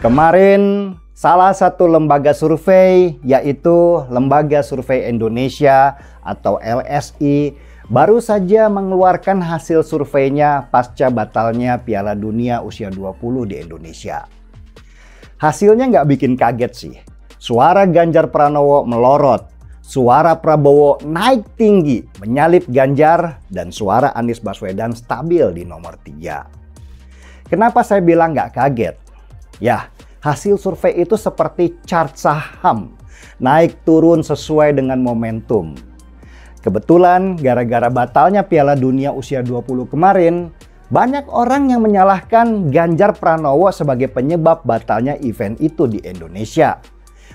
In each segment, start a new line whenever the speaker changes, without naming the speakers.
Kemarin salah satu lembaga survei, yaitu Lembaga Survei Indonesia atau LSI, baru saja mengeluarkan hasil surveinya pasca batalnya Piala Dunia usia 20 di Indonesia. Hasilnya nggak bikin kaget sih. Suara Ganjar Pranowo melorot, suara Prabowo naik tinggi menyalip Ganjar, dan suara Anies Baswedan stabil di nomor 3. Kenapa saya bilang nggak kaget? Ya, hasil survei itu seperti chart saham, naik turun sesuai dengan momentum. Kebetulan gara-gara batalnya Piala Dunia usia 20 kemarin, banyak orang yang menyalahkan Ganjar Pranowo sebagai penyebab batalnya event itu di Indonesia.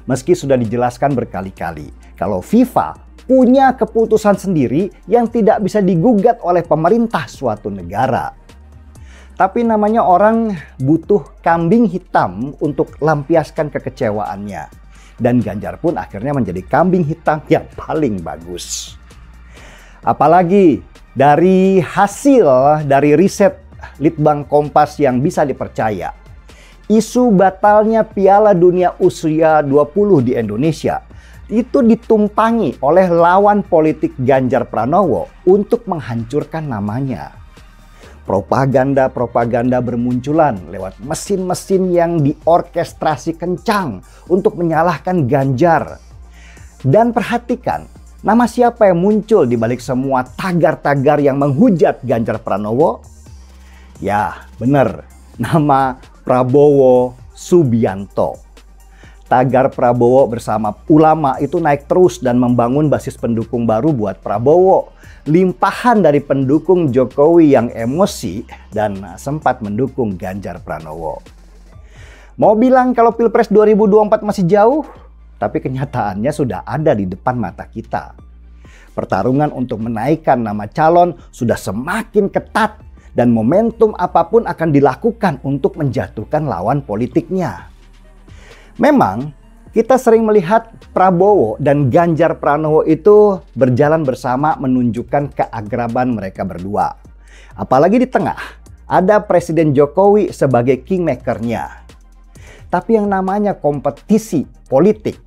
Meski sudah dijelaskan berkali-kali kalau FIFA punya keputusan sendiri yang tidak bisa digugat oleh pemerintah suatu negara. Tapi namanya orang butuh kambing hitam untuk lampiaskan kekecewaannya. Dan Ganjar pun akhirnya menjadi kambing hitam yang paling bagus. Apalagi dari hasil dari riset Litbang Kompas yang bisa dipercaya, isu batalnya Piala Dunia usia 20 di Indonesia itu ditumpangi oleh lawan politik Ganjar Pranowo untuk menghancurkan namanya. Propaganda-propaganda bermunculan lewat mesin-mesin yang diorkestrasi kencang untuk menyalahkan Ganjar. Dan perhatikan, nama siapa yang muncul di balik semua tagar-tagar yang menghujat Ganjar Pranowo? Ya, benar, nama Prabowo Subianto. Tagar Prabowo bersama ulama itu naik terus dan membangun basis pendukung baru buat Prabowo. Limpahan dari pendukung Jokowi yang emosi dan sempat mendukung Ganjar Pranowo. Mau bilang kalau Pilpres 2024 masih jauh, tapi kenyataannya sudah ada di depan mata kita. Pertarungan untuk menaikkan nama calon sudah semakin ketat dan momentum apapun akan dilakukan untuk menjatuhkan lawan politiknya. Memang kita sering melihat Prabowo dan Ganjar Pranowo itu berjalan bersama menunjukkan keakraban mereka berdua. Apalagi di tengah ada Presiden Jokowi sebagai kingmaker-nya. Tapi yang namanya kompetisi politik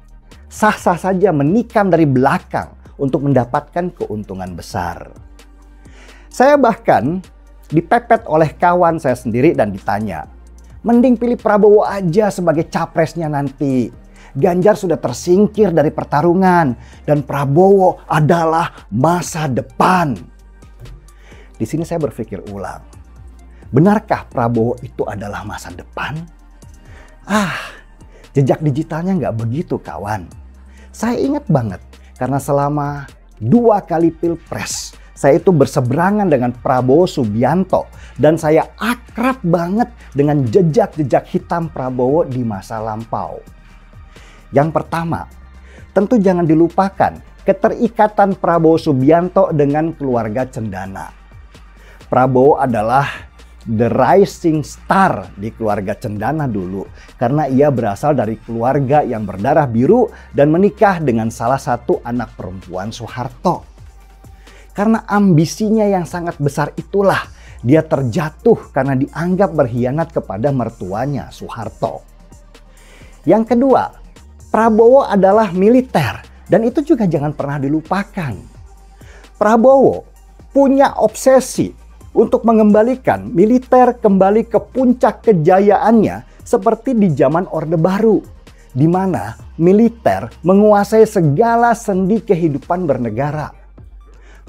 sah-sah saja menikam dari belakang untuk mendapatkan keuntungan besar. Saya bahkan dipepet oleh kawan saya sendiri dan ditanya, mending pilih Prabowo aja sebagai capresnya nanti. Ganjar sudah tersingkir dari pertarungan dan Prabowo adalah masa depan. Di sini saya berpikir ulang. Benarkah Prabowo itu adalah masa depan? Jejak digitalnya nggak begitu, kawan. Saya ingat banget karena selama 2 kali Pilpres saya itu berseberangan dengan Prabowo Subianto dan saya akrab banget dengan jejak-jejak hitam Prabowo di masa lampau. Yang pertama, tentu jangan dilupakan keterikatan Prabowo Subianto dengan keluarga Cendana. Prabowo adalah the rising star di keluarga Cendana dulu karena ia berasal dari keluarga yang berdarah biru dan menikah dengan salah satu anak perempuan Soeharto. Karena ambisinya yang sangat besar itulah dia terjatuh karena dianggap berkhianat kepada mertuanya Soeharto. Yang kedua, Prabowo adalah militer dan itu juga jangan pernah dilupakan. Prabowo punya obsesi untuk mengembalikan militer kembali ke puncak kejayaannya seperti di zaman Orde Baru, di mana militer menguasai segala sendi kehidupan bernegara.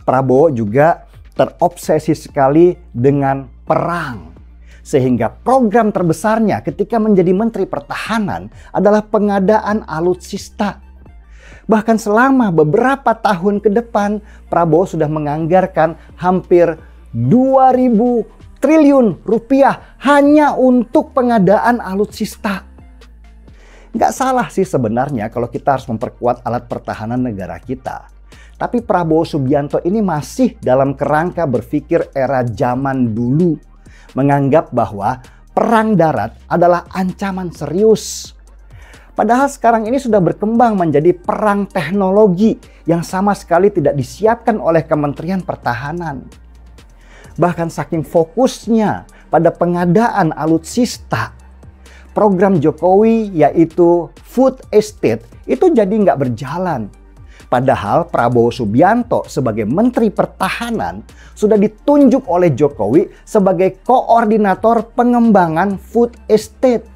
Prabowo juga terobsesi sekali dengan perang. Sehingga program terbesarnya ketika menjadi Menteri Pertahanan adalah pengadaan alutsista. Bahkan selama beberapa tahun ke depan, Prabowo sudah menganggarkan hampir 2.000 triliun rupiah hanya untuk pengadaan alutsista. Nggak salah sih sebenarnya kalau kita harus memperkuat alat pertahanan negara kita. Tapi Prabowo Subianto ini masih dalam kerangka berpikir era zaman dulu. Menganggap bahwa perang darat adalah ancaman serius. Padahal sekarang ini sudah berkembang menjadi perang teknologi yang sama sekali tidak disiapkan oleh Kementerian Pertahanan. Bahkan saking fokusnya pada pengadaan alutsista, program Jokowi yaitu food estate itu jadi nggak berjalan. Padahal Prabowo Subianto sebagai Menteri Pertahanan sudah ditunjuk oleh Jokowi sebagai koordinator pengembangan food estate.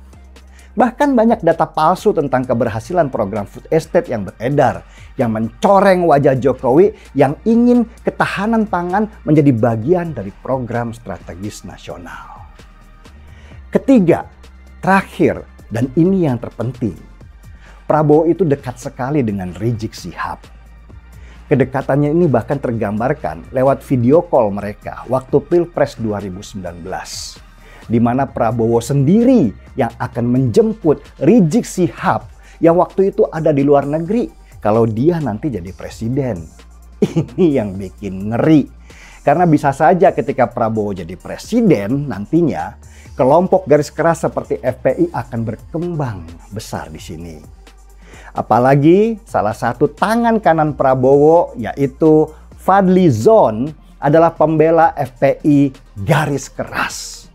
Bahkan banyak data palsu tentang keberhasilan program food estate yang beredar, yang mencoreng wajah Jokowi yang ingin ketahanan pangan menjadi bagian dari program strategis nasional. Ketiga, terakhir, dan ini yang terpenting. Prabowo itu dekat sekali dengan Rizik Syihab. Kedekatannya ini bahkan tergambarkan lewat video call mereka waktu Pilpres 2019. Di mana Prabowo sendiri yang akan menjemput Rizik Syihab yang waktu itu ada di luar negeri kalau dia nanti jadi presiden. Ini yang bikin ngeri. Karena bisa saja ketika Prabowo jadi presiden nantinya, kelompok garis keras seperti FPI akan berkembang besar di sini. Apalagi salah satu tangan kanan Prabowo yaitu Fadly Zon adalah pembela FPI garis keras.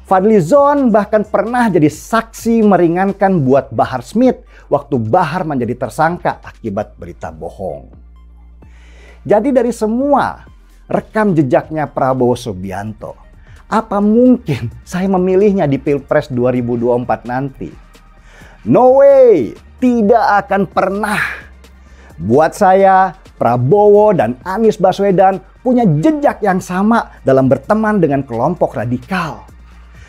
Fadly Zon bahkan pernah jadi saksi meringankan buat Bahar Smith waktu Bahar menjadi tersangka akibat berita bohong. Jadi dari semua rekam jejaknya Prabowo Subianto, apa mungkin saya memilihnya di Pilpres 2024 nanti? No way! Tidak akan pernah. Buat saya, Prabowo dan Anies Baswedan punya jejak yang sama dalam berteman dengan kelompok radikal.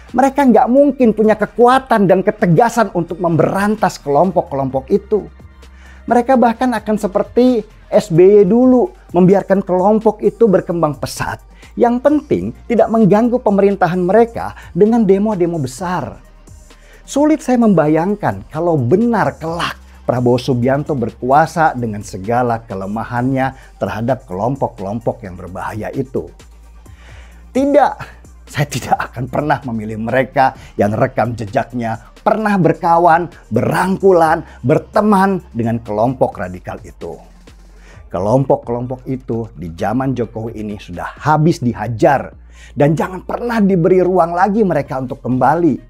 Mereka nggak mungkin punya kekuatan dan ketegasan untuk memberantas kelompok-kelompok itu. Mereka bahkan akan seperti SBY dulu, membiarkan kelompok itu berkembang pesat. Yang penting tidak mengganggu pemerintahan mereka dengan demo-demo besar. Sulit saya membayangkan kalau benar kelak Prabowo Subianto berkuasa dengan segala kelemahannya terhadap kelompok-kelompok yang berbahaya itu. Tidak, saya tidak akan pernah memilih mereka yang rekam jejaknya pernah berkawan, berangkulan, berteman dengan kelompok radikal itu. Kelompok-kelompok itu di zaman Jokowi ini sudah habis dihajar dan jangan pernah diberi ruang lagi mereka untuk kembali.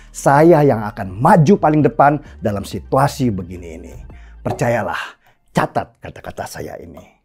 Saya yang akan maju paling depan dalam situasi begini ini. Percayalah, catat kata-kata saya ini.